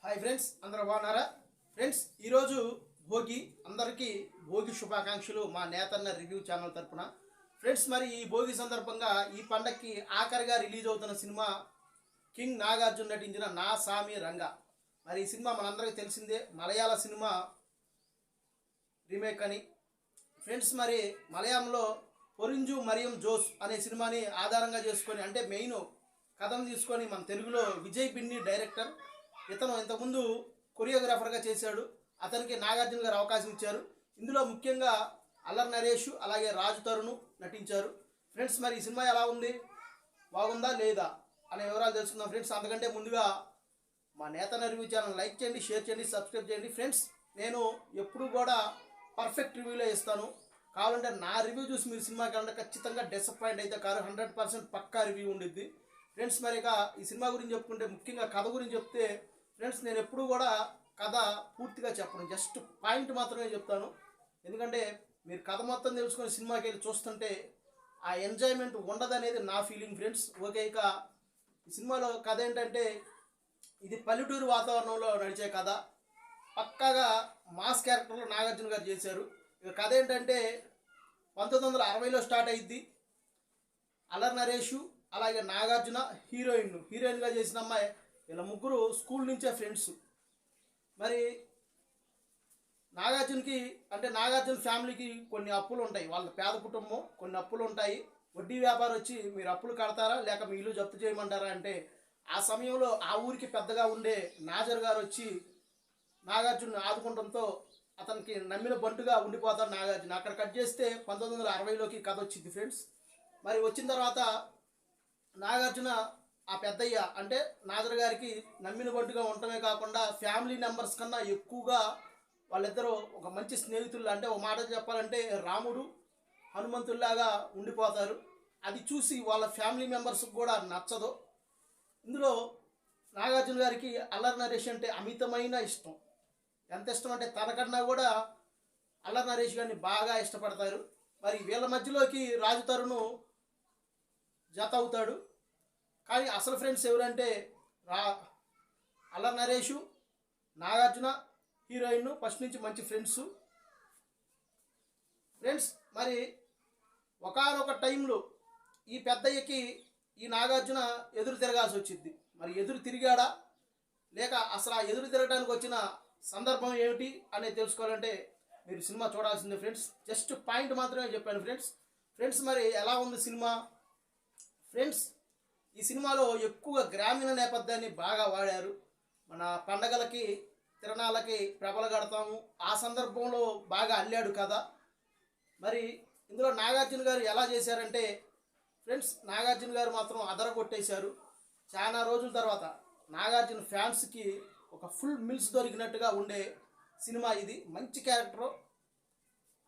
Hi friends, అందరూ బాగున్నారా? Friends, ఈరోజు భోగి, అందరికీ భోగి శుభాకాంక్షలు మా నేతన్న రివ్యూ ఛానల్ తరపున. ఫ్రెండ్స్, మరి ఈ భోగి సందర్భంగా ఈ పండగకి ఆఖరిగా రిలీజ్ అవుతున్న సినిమా కింగ్ నాగార్జున నటించిన నా సామి రంగా. మరి ఈ సినిమా మనందరికీ తెలిసిందే, మలయాళ సినిమా రీమేక్ అని. ఫ్రెండ్స్, మరి మలయాళంలో పొరింజు మరియం జోస్ అనే సినిమాని ఆధారంగా చేసుకొని, అంటే మెయిన్ కథను తీసుకొని మన తెలుగులో విజయ్ పిన్ని డైరెక్టర్. ఇతను ఇంతకుముందు కొరియోగ్రాఫర్గా చేశాడు. అతనికి నాగార్జున గారు అవకాశం ఇచ్చారు. ఇందులో ముఖ్యంగా అల్లరి నరేష్ అలాగే రాజు తరుణ్ నటించారు. ఫ్రెండ్స్, మరి ఈ సినిమా ఎలా ఉంది, బాగుందా లేదా అనే వివరాలు తెలుసుకుందాం. ఫ్రెండ్స్, అంతకంటే ముందుగా మా నేతన్న రివ్యూ ఛానల్ లైక్ చేయండి, షేర్ చేయండి, సబ్స్క్రైబ్ చేయండి. ఫ్రెండ్స్, నేను ఎప్పుడు కూడా పర్ఫెక్ట్ రివ్యూలే ఇస్తాను. కావాలంటే నా రివ్యూ చూసి మీరు సినిమాకి వెళ్ళండి, ఖచ్చితంగా డిసప్పాయింట్ అయితే కాదు, 100% పక్కా రివ్యూ ఉండిద్ది. ఫ్రెండ్స్, మరి ఇక ఈ సినిమా గురించి చెప్పుకుంటే, ముఖ్యంగా కథ గురించి చెప్తే, ఫ్రెండ్స్ నేను ఎప్పుడు కూడా కథ పూర్తిగా చెప్పను, జస్ట్ పాయింట్ మాత్రమే చెప్తాను. ఎందుకంటే మీరు కథ మొత్తం తెలుసుకొని సినిమాకి వెళ్ళి చూస్తుంటే ఆ ఎంజాయ్మెంట్ ఉండదనేది నా ఫీలింగ్. ఫ్రెండ్స్, ఓకే, ఇక ఈ సినిమాలో కథ ఏంటంటే, ఇది పల్లెటూరు వాతావరణంలో నడిచే కథ. పక్కాగా మాస్ క్యారెక్టర్లో నాగార్జున గారు చేశారు. ఇక కథ ఏంటంటే 1960లో స్టార్ట్ అయ్యిద్ది. అల్లరి నరేషు అలాగే నాగార్జున హీరోయిన్గా చేసిన అమ్మాయి, వీళ్ళ ముగ్గురు స్కూల్ నుంచే ఫ్రెండ్స్. మరి నాగార్జునకి, అంటే నాగార్జున ఫ్యామిలీకి కొన్ని అప్పులు ఉంటాయి, వాళ్ళ పేద కుటుంబం, కొన్ని అప్పులు ఉంటాయి. వడ్డీ వ్యాపారం వచ్చి మీరు అప్పులు కడతారా లేక మీ ఇల్లు జప్తు చేయమంటారా అంటే, ఆ సమయంలో ఆ ఊరికి పెద్దగా ఉండే నాజర్ గారు వచ్చి నాగార్జున ఆదుకుంటంతో అతనికి నమ్మిన బంటుగా ఉండిపోతాడు నాగార్జున. అక్కడ కట్ చేస్తే 1960లోకి కథ వచ్చింది. ఫ్రెండ్స్, మరి వచ్చిన తర్వాత నాగార్జున ఆ పెద్దయ్య అంటే నాజర్ గారికి నమ్మిన బంటుగా ఉండటమే కాకుండా ఫ్యామిలీ మెంబర్స్ కన్నా ఎక్కువగా వాళ్ళిద్దరూ ఒక మంచి స్నేహితులు, అంటే ఒక మాట చెప్పాలంటే రాముడు హనుమంతుల్లాగా ఉండిపోతారు. అది చూసి వాళ్ళ ఫ్యామిలీ మెంబర్స్కి కూడా నచ్చదు. ఇందులో నాగార్జున గారికి అల్లరి నరేష్ అంటే అమితమైన ఇష్టం. ఎంత ఇష్టం అంటే తనకన్నా కూడా అల్లరి నరేష్ గారిని బాగా ఇష్టపడతారు. మరి వీళ్ళ మధ్యలోకి రాజు తరుణ్ జత అవుతాడు. కానీ అసలు ఫ్రెండ్స్ ఎవరంటే అల్లరి నరేషు, నాగార్జున, హీరోయిన్ ఫస్ట్ నుంచి మంచి ఫ్రెండ్స్. ఫ్రెండ్స్, మరి ఒకానొక టైంలో ఈ పెద్దయ్యకి ఈ నాగార్జున ఎదురు తిరగాల్సి వచ్చింది. మరి ఎదురు తిరిగాడా లేక అసలు ఆ ఎదురు తిరగడానికి వచ్చిన సందర్భం ఏమిటి అనేది తెలుసుకోవాలంటే మీరు సినిమా చూడాల్సిందే. ఫ్రెండ్స్, జస్ట్ పాయింట్ మాత్రమే చెప్పాను. ఫ్రెండ్స్, మరి ఎలా ఉంది సినిమా? ఫ్రెండ్స్, ఈ సినిమాలో ఎక్కువగా గ్రామీణ నేపథ్యాన్ని బాగా వాడారు. మన పండగలకి తిరణాలకి ప్రభలు కడతాము, ఆ సందర్భంలో బాగా అల్లాడు కదా. మరి ఇందులో నాగార్జున గారు ఎలా చేశారంటే, ఫ్రెండ్స్ నాగార్జున గారు మాత్రం అదరగొట్టేశారు. చాలా రోజుల తర్వాత నాగార్జున ఫ్యాన్స్కి ఒక ఫుల్ మిల్స్ దొరికినట్టుగా ఉండే సినిమా ఇది. మంచి క్యారెక్టరు.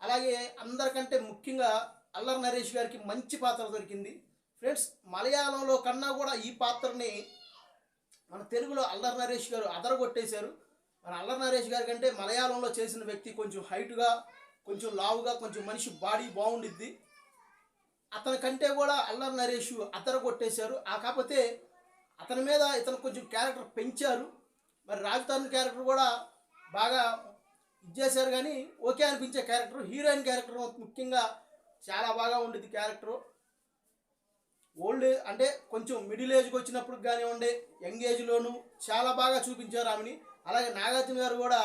అలాగే అందరికంటే ముఖ్యంగా అల్లరి నరేష్ గారికి మంచి పాత్ర దొరికింది. ఫ్రెండ్స్, మలయాళంలో కన్నా కూడా ఈ పాత్రని మన తెలుగులో అల్లరి నరేష్ గారు అదరగొట్టేశారు. మన అల్లరి నరేష్ గారి కంటే మలయాళంలో చేసిన వ్యక్తి కొంచెం హైట్గా, కొంచెం లావుగా, కొంచెం మనిషి బాడీ బాగుండిద్ది. అతని కంటే కూడా అల్లరి నరేష్ అదరగొట్టేశారు. కాకపోతే అతని మీద ఇతను కొంచెం క్యారెక్టర్ పెంచారు. మరి రాజధాని క్యారెక్టర్ కూడా బాగా ఇచ్చేశారు, కానీ ఓకే అనిపించే క్యారెక్టర్. హీరోయిన్ క్యారెక్టర్ ముఖ్యంగా చాలా బాగా ఉండిద్ది క్యారెక్టరు. ఓల్డ్ అంటే కొంచెం మిడిల్ ఏజ్కి వచ్చినప్పుడు కానివ్వండి, యంగ్ ఏజ్లోనూ చాలా బాగా చూపించారు ఆమెని. అలాగే నాగార్జున గారు కూడా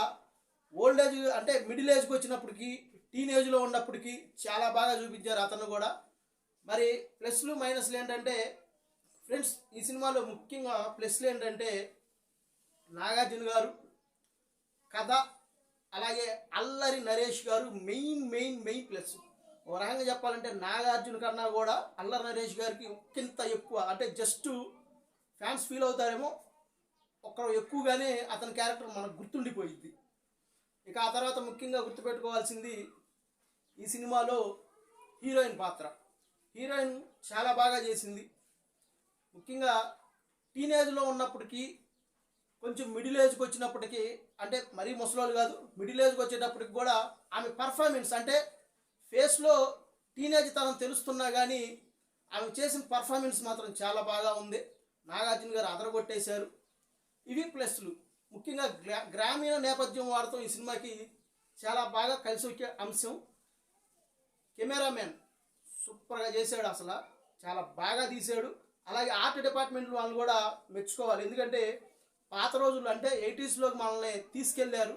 ఓల్డ్ ఏజ్ అంటే మిడిల్ ఏజ్కి వచ్చినప్పటికీ, టీనేజ్లో ఉన్నప్పటికీ చాలా బాగా చూపించారు అతను కూడా. మరి ప్లస్లు మైనస్లు ఏంటంటే, ఫ్రెండ్స్ ఈ సినిమాలో ముఖ్యంగా ప్లస్లు ఏంటంటే, నాగార్జున గారు కథ, అలాగే అల్లరి నరేష్ గారు మెయిన్ ప్లస్. ఓ రకంగా చెప్పాలంటే నాగార్జున కన్నా కూడా అల్లరి నరేష్ గారికి ఒకంత ఎక్కువ, అంటే జస్ట్ ఫ్యాన్స్ ఫీల్ అవుతారేమో, ఒకరు ఎక్కువగానే అతని క్యారెక్టర్ మనకు గుర్తుండిపోయింది. ఇక ఆ తర్వాత ముఖ్యంగా గుర్తుపెట్టుకోవాల్సింది ఈ సినిమాలో హీరోయిన్ పాత్ర. హీరోయిన్ చాలా బాగా చేసింది. ముఖ్యంగా టీనేజ్లో ఉన్నప్పటికీ, కొంచెం మిడిల్ ఏజ్కి వచ్చినప్పటికీ, అంటే మరీ ముసలోళ్ళు కాదు, మిడిల్ ఏజ్కి వచ్చేటప్పటికి కూడా ఆమె పర్ఫార్మెన్స్, అంటే ఫేస్లో టీనేజ్ తనం తెలుస్తున్నా కానీ ఆమె చేసిన పర్ఫార్మెన్స్ మాత్రం చాలా బాగా ఉంది. నాగార్జున గారు అదరగొట్టేశారు. ఇవి ప్లస్లు. ముఖ్యంగా గ్రామీణ నేపథ్యం వాడటం ఈ సినిమాకి చాలా బాగా కలిసి వచ్చే అంశం. కెమెరామెన్ సూపర్గా చేశాడు, అసలు చాలా బాగా తీశాడు. అలాగే ఆర్ట్ డిపార్ట్మెంట్ వాళ్ళు కూడా మెచ్చుకోవాలి. ఎందుకంటే పాత రోజుల్లో అంటే 80sలోకి మనల్ని తీసుకెళ్లారు.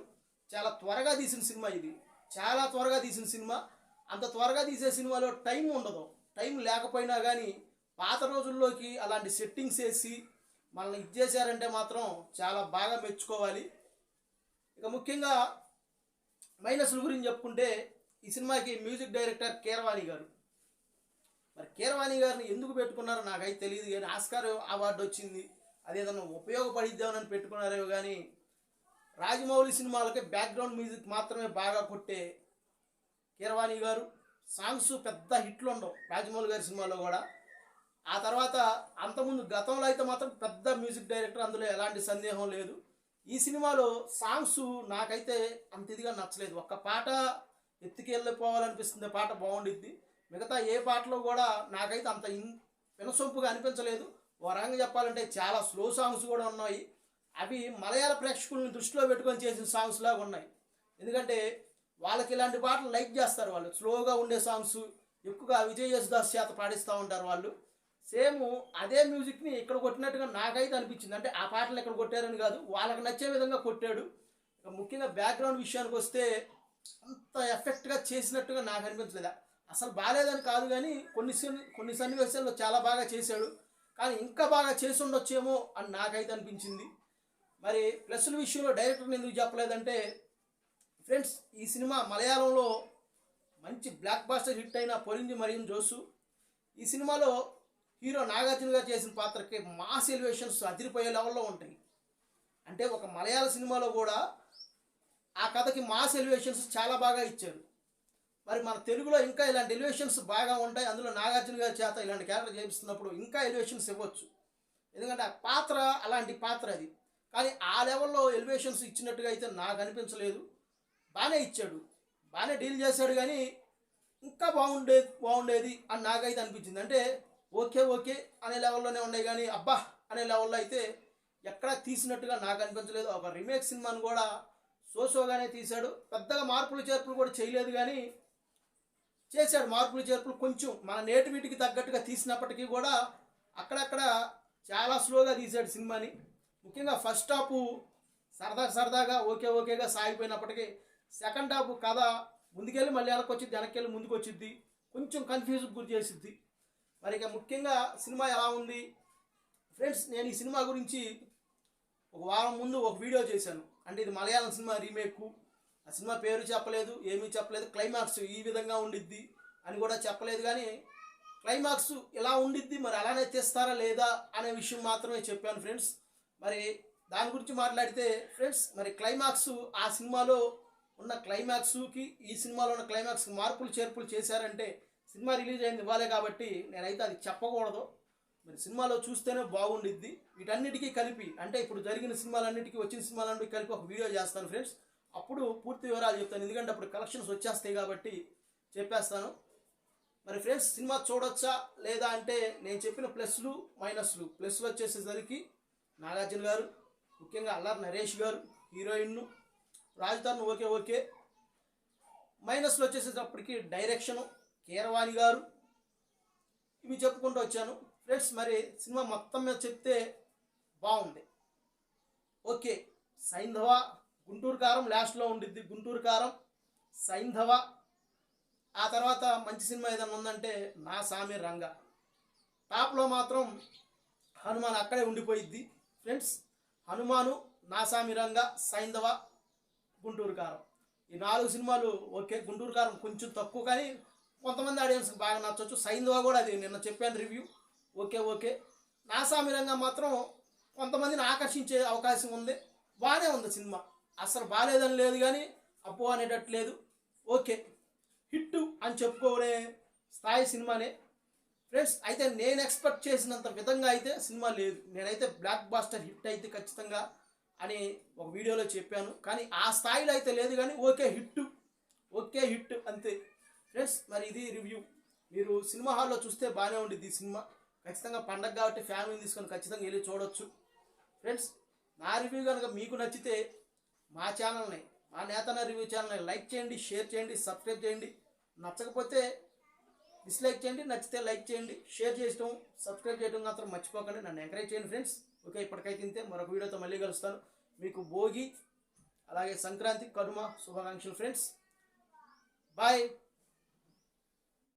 చాలా త్వరగా తీసిన సినిమా ఇది, చాలా త్వరగా తీసిన సినిమా. అంత త్వరగా తీసే సినిమాలో టైం ఉండదు. టైం లేకపోయినా కానీ పాత రోజుల్లోకి అలాంటి సెట్టింగ్స్ వేసి మనల్ని ఇచ్చేసారంటే మాత్రం చాలా బాగా మెచ్చుకోవాలి. ఇక ముఖ్యంగా మైనస్ల గురించి చెప్పుకుంటే ఈ సినిమాకి మ్యూజిక్ డైరెక్టర్ కీరవాణి గారు. మరి కీరవాణి గారిని ఎందుకు పెట్టుకున్నారో నాకైతే తెలియదు, కానీ ఆస్కార్ అవార్డు వచ్చింది, అదేదన్నా ఉపయోగపడిద్దామని పెట్టుకున్నారేమో. కానీ రాజమౌళి సినిమాలకి బ్యాక్గ్రౌండ్ మ్యూజిక్ మాత్రమే బాగా కొట్టే కీరవాణి గారు. సాంగ్స్ పెద్ద హిట్లు ఉండవు రాజమౌళి గారి సినిమాలో కూడా. ఆ తర్వాత అంతకుముందు గతంలో అయితే మాత్రం పెద్ద మ్యూజిక్ డైరెక్టర్, అందులో ఎలాంటి సందేహం లేదు. ఈ సినిమాలో సాంగ్స్ నాకైతే అంత ఇదిగా నచ్చలేదు. ఒక్క పాట ఎత్తుకెళ్ళిపోవాలనిపిస్తుంది, పాట బాగుండిద్ది. మిగతా ఏ పాటలో కూడా నాకైతే అంత వినసొంపుగా అనిపించలేదు. ఓ రకంగా చెప్పాలంటే చాలా స్లో సాంగ్స్ కూడా ఉన్నాయి. అవి మలయాళ ప్రేక్షకులను దృష్టిలో పెట్టుకొని చేసిన సాంగ్స్ లాగా ఉన్నాయి. ఎందుకంటే వాళ్ళకి ఇలాంటి పాటలు లైక్ చేస్తారు. వాళ్ళు స్లోగా ఉండే సాంగ్స్ ఎక్కువగా విజయ్ యేసుదాస్ చేత పాడిస్తూ ఉంటారు వాళ్ళు. సేమ్ అదే మ్యూజిక్ని ఇక్కడ కొట్టినట్టుగా నాకైతే అనిపించింది. అంటే ఆ పాటలు ఎక్కడ కొట్టారని కాదు, వాళ్ళకి నచ్చే విధంగా కొట్టాడు. ముఖ్యంగా బ్యాక్గ్రౌండ్ విషయానికి వస్తే అంత ఎఫెక్ట్గా చేసినట్టుగా నాకు అనిపించలేదు. అసలు బాగాలేదని కాదు, కానీ కొన్ని సన్నివేశాల్లో చాలా బాగా చేశాడు. కానీ ఇంకా బాగా చేసి ఉండొచ్చేమో అని నాకైతే అనిపించింది. మరి ప్లస్ల విషయంలో డైరెక్టర్ని ఎందుకు చెప్పలేదంటే ఫ్రెండ్స్, ఈ సినిమా మలయాళంలో మంచి బ్లాక్ బాస్టర్ హిట్ అయిన పొరింది మరియం జోసు. ఈ సినిమాలో హీరో నాగార్జున గారు చేసిన పాత్రకి మాస్ ఎలివేషన్స్ అదిరిపోయే లెవెల్లో ఉంటాయి. అంటే ఒక మలయాళ సినిమాలో కూడా ఆ కథకి మాస్ ఎలివేషన్స్ చాలా బాగా ఇచ్చారు. మరి మన తెలుగులో ఇంకా ఇలాంటి ఎలివేషన్స్ బాగా ఉంటాయి. అందులో నాగార్జున గారి చేత ఇలాంటి క్యారెక్టర్ చేపిస్తున్నప్పుడు ఇంకా ఎలివేషన్స్ ఇవ్వచ్చు. ఎందుకంటే ఆ పాత్ర అలాంటి పాత్ర అది. కానీ ఆ లెవెల్లో ఎలివేషన్స్ ఇచ్చినట్టుగా అయితే నాకు అనిపించలేదు. బాగానే ఇచ్చాడు, బాగానే డీల్ చేశాడు, కానీ ఇంకా బాగుండేది అని నాకైతే అనిపించింది. అంటే ఓకే అనే లెవెల్లోనే ఉన్నాయి, కానీ అబ్బా అనే లెవెల్లో అయితే ఎక్కడా తీసినట్టుగా నాకు అనిపించలేదు. ఒక రీమేక్ సినిమాను కూడా సోగానే తీశాడు. పెద్దగా మార్పులు చేర్పులు కూడా చేయలేదు, కానీ చేశాడు మార్పులు చేర్పులు. కొంచెం మన నేటివిటీకి తగ్గట్టుగా తీసినప్పటికీ కూడా అక్కడక్కడ చాలా స్లోగా తీశాడు సినిమాని. ముఖ్యంగా ఫస్ట్ హాఫ్ సరదాగా ఓకేగా సాగిపోయినప్పటికీ సెకండ్ హాఫ్ కథ ముందుకెళ్ళి మళ్ళీ వెనక్కి వచ్చింది, వెనక్కి ముందుకు వచ్చింది, కొంచెం కన్ఫ్యూజ్కి గురి చేసిద్ది. మరి ఇక ముఖ్యంగా సినిమా ఎలా ఉంది ఫ్రెండ్స్, నేను ఈ సినిమా గురించి ఒక వారం ముందు ఒక వీడియో చేశాను. అంటే ఇది మలయాళం సినిమా రీమేక్. ఆ సినిమా పేరు చెప్పలేదు, ఏమీ చెప్పలేదు. క్లైమాక్స్ ఈ విధంగా ఉండిద్ది అని కూడా చెప్పలేదు. కానీ క్లైమాక్స్ ఎలా ఉండిద్ది, మరి అలానే తీస్తారా లేదా అనే విషయం మాత్రమే చెప్పాను ఫ్రెండ్స్. మరి దాని గురించి మాట్లాడితే ఫ్రెండ్స్, మరి క్లైమాక్స్ ఆ సినిమాలో ఉన్న క్లైమాక్స్కి ఈ సినిమాలో ఉన్న క్లైమాక్స్కి మార్పులు చేర్పులు చేశారంటే సినిమా రిలీజ్ అయింది ఇవ్వాలి కాబట్టి నేనైతే అది చెప్పకూడదు. మరి సినిమాలో చూస్తేనే బాగుండిద్ది. వీటన్నిటికీ కలిపి, అంటే ఇప్పుడు జరిగిన సినిమాలన్నిటికీ వచ్చిన సినిమాలన్నిటికీ కలిపి ఒక వీడియో చేస్తాను ఫ్రెండ్స్. అప్పుడు పూర్తి వివరాలు చెప్తాను, ఎందుకంటే అప్పుడు కలెక్షన్స్ వచ్చేస్తాయి కాబట్టి చెప్పేస్తాను. మరి ఫ్రెండ్స్, సినిమా చూడొచ్చా లేదా అంటే నేను చెప్పిన ప్లస్లు మైనస్లు. ప్లస్లు వచ్చేసేసరికి నాగార్జున గారు, ముఖ్యంగా అల్లరి నరేష్ గారు హీరోయిన్, రాజధాని ఓకే. మైనస్లు వచ్చేసేటప్పటికి డైరెక్షను కీరవాణి గారు, ఇవి చెప్పుకుంటూ వచ్చాను ఫ్రెండ్స్. మరి సినిమా మొత్తం మీద చెప్తే బాగుంది. ఓకే, సైంధవ గుంటూరు కారం లాస్ట్లో ఉండిద్ది. గుంటూరు కారం, సైంధవ. ఆ తర్వాత మంచి సినిమా ఏదైనా ఉందంటే నా సామి రంగ. టాప్లో మాత్రం హనుమాన్ అక్కడే ఉండిపోయిద్ది ఫ్రెండ్స్. హనుమాను, నా సామి రంగ, సైంధవ, గుంటూరు కారం, ఈ 4 సినిమాలు ఓకే. గుంటూరు కారం కొంచెం తక్కువ, కానీ కొంతమంది ఆడియన్స్కి బాగా నచ్చవచ్చు. సైంధవ కూడా అది నిన్న చెప్పాను రివ్యూ, ఓకే. నా సామి రంగ మాత్రం కొంతమందిని ఆకర్షించే అవకాశం ఉంది. బాగానే ఉంది సినిమా, అసలు బాగాలేదని లేదు, కానీ అప్పు అనేటట్టు లేదు. ఓకే, హిట్ అని చెప్పుకోనే స్థాయి సినిమానే ఫ్రెండ్స్. అయితే నేను ఎక్స్పెక్ట్ చేసినంత విధంగా అయితే సినిమా లేదు. నేనైతే బ్లాక్ బాస్టర్ హిట్ అయితే ఖచ్చితంగా అని ఒక వీడియోలో చెప్పాను, కానీ ఆ స్థాయిలో అయితే లేదు. కానీ ఓకే హిట్ అంతే ఫ్రెండ్స్. మరి ఇది రివ్యూ. మీరు సినిమా హాల్లో చూస్తే బాగానే ఉండిద్ది ఈ సినిమా. ఖచ్చితంగా పండగ కాబట్టి ఫ్యామిలీని తీసుకొని ఖచ్చితంగా వెళ్ళి చూడొచ్చు ఫ్రెండ్స్. నా రివ్యూ కనుక మీకు నచ్చితే మా ఛానల్ని, మా నేతన్న రివ్యూ ఛానల్ని లైక్ చేయండి, షేర్ చేయండి, సబ్స్క్రైబ్ చేయండి. నచ్చకపోతే డిస్లైక్ చేయండి, నచ్చితే లైక్ చేయండి, షేర్ చేయడం, సబ్స్క్రైబ్ చేయడం మాత్రం మర్చిపోకండి. నన్ను ఎంకరేజ్ చేయండి ఫ్రెండ్స్. ఓకే, ఇప్పటికైతే ఇంతే. మరొక వీడియోతో మళ్ళీ కలుస్తాను. మీకు భోగి అలాగే సంక్రాంతి, కనుమ శుభాకాంక్షలు ఫ్రెండ్స్. బాయ్.